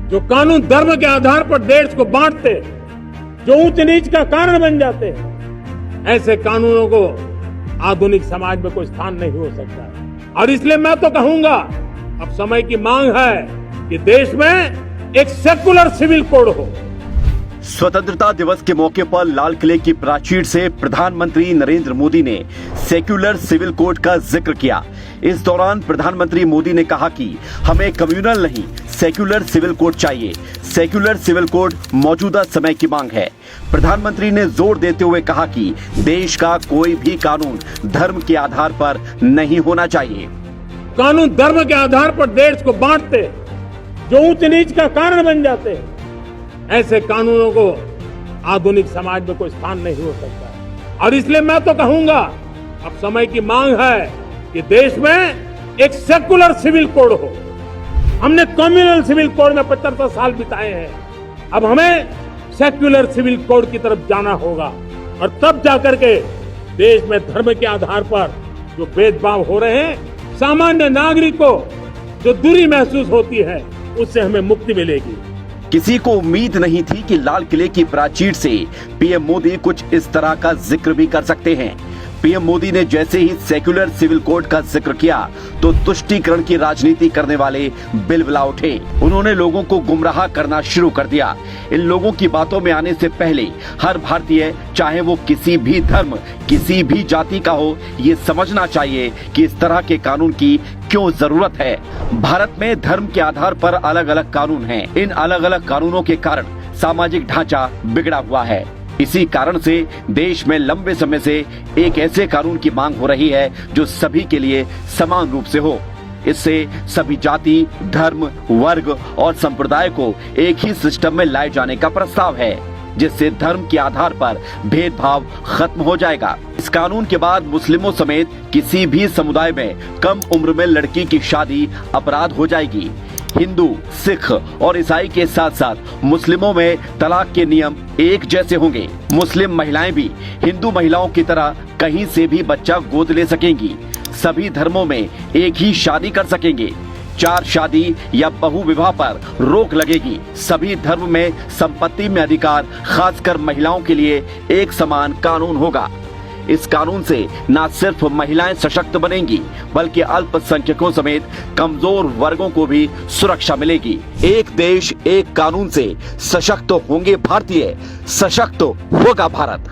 जो कानून धर्म के आधार पर देश को बांटते, जो ऊंच नीच का कारण बन जाते हैं, ऐसे कानूनों को आधुनिक समाज में कोई स्थान नहीं हो सकता। और इसलिए मैं तो कहूंगा, अब समय की मांग है कि देश में एक सेकुलर सिविल कोड हो। स्वतंत्रता दिवस के मौके पर लाल किले की प्राचीर से प्रधानमंत्री नरेंद्र मोदी ने सेक्युलर सिविल कोड का जिक्र किया। इस दौरान प्रधानमंत्री मोदी ने कहा कि हमें कम्युनल नहीं, सेक्युलर सिविल कोड चाहिए। सेक्युलर सिविल कोड मौजूदा समय की मांग है। प्रधानमंत्री ने जोर देते हुए कहा कि देश का कोई भी कानून धर्म के आधार पर नहीं होना चाहिए। कानून धर्म के आधार पर देश को बांटते, जो ऊंच नीच का कारण बन जाते हैं, ऐसे कानूनों को आधुनिक समाज में कोई स्थान नहीं हो सकता। और इसलिए मैं तो कहूंगा, अब समय की मांग है कि देश में एक सेकुलर सिविल कोड हो। हमने कम्युनल सिविल कोड में 75 साल बिताए हैं, अब हमें सेक्युलर सिविल कोड की तरफ जाना होगा। और तब जाकर के देश में धर्म के आधार पर जो भेदभाव हो रहे हैं, सामान्य नागरिक को जो दूरी महसूस होती है, उससे हमें मुक्ति मिलेगी। किसी को उम्मीद नहीं थी कि लाल किले की प्राचीर से पीएम मोदी कुछ इस तरह का जिक्र भी कर सकते हैं। पीएम मोदी ने जैसे ही सेक्युलर सिविल कोड का जिक्र किया तो तुष्टीकरण की राजनीति करने वाले बिलबिला उठे। उन्होंने लोगों को गुमराह करना शुरू कर दिया। इन लोगों की बातों में आने से पहले हर भारतीय, चाहे वो किसी भी धर्म, किसी भी जाति का हो, ये समझना चाहिए कि इस तरह के कानून की क्यों जरूरत है। भारत में धर्म के आधार पर अलग अलग कानून हैं। इन अलग अलग कानूनों के कारण सामाजिक ढांचा बिगड़ा हुआ है। इसी कारण से देश में लंबे समय से एक ऐसे कानून की मांग हो रही है जो सभी के लिए समान रूप से हो। इससे सभी जाति, धर्म, वर्ग और संप्रदाय को एक ही सिस्टम में लाए जाने का प्रस्ताव है, जिससे धर्म के आधार पर भेदभाव खत्म हो जाएगा। इस कानून के बाद मुस्लिमों समेत किसी भी समुदाय में कम उम्र में लड़की की शादी अपराध हो जाएगी। हिंदू, सिख और ईसाई के साथ साथ मुस्लिमों में तलाक के नियम एक जैसे होंगे। मुस्लिम महिलाएं भी हिंदू महिलाओं की तरह कहीं से भी बच्चा गोद ले सकेंगी। सभी धर्मों में एक ही शादी कर सकेंगे। 4 शादी या बहु विवाह पर रोक लगेगी। सभी धर्म में संपत्ति में अधिकार, खासकर महिलाओं के लिए एक समान कानून होगा। इस कानून से न सिर्फ महिलाएं सशक्त बनेंगी, बल्कि अल्पसंख्यकों समेत कमजोर वर्गों को भी सुरक्षा मिलेगी। एक देश, एक कानून से सशक्त होंगे भारतीय, सशक्त होगा भारत।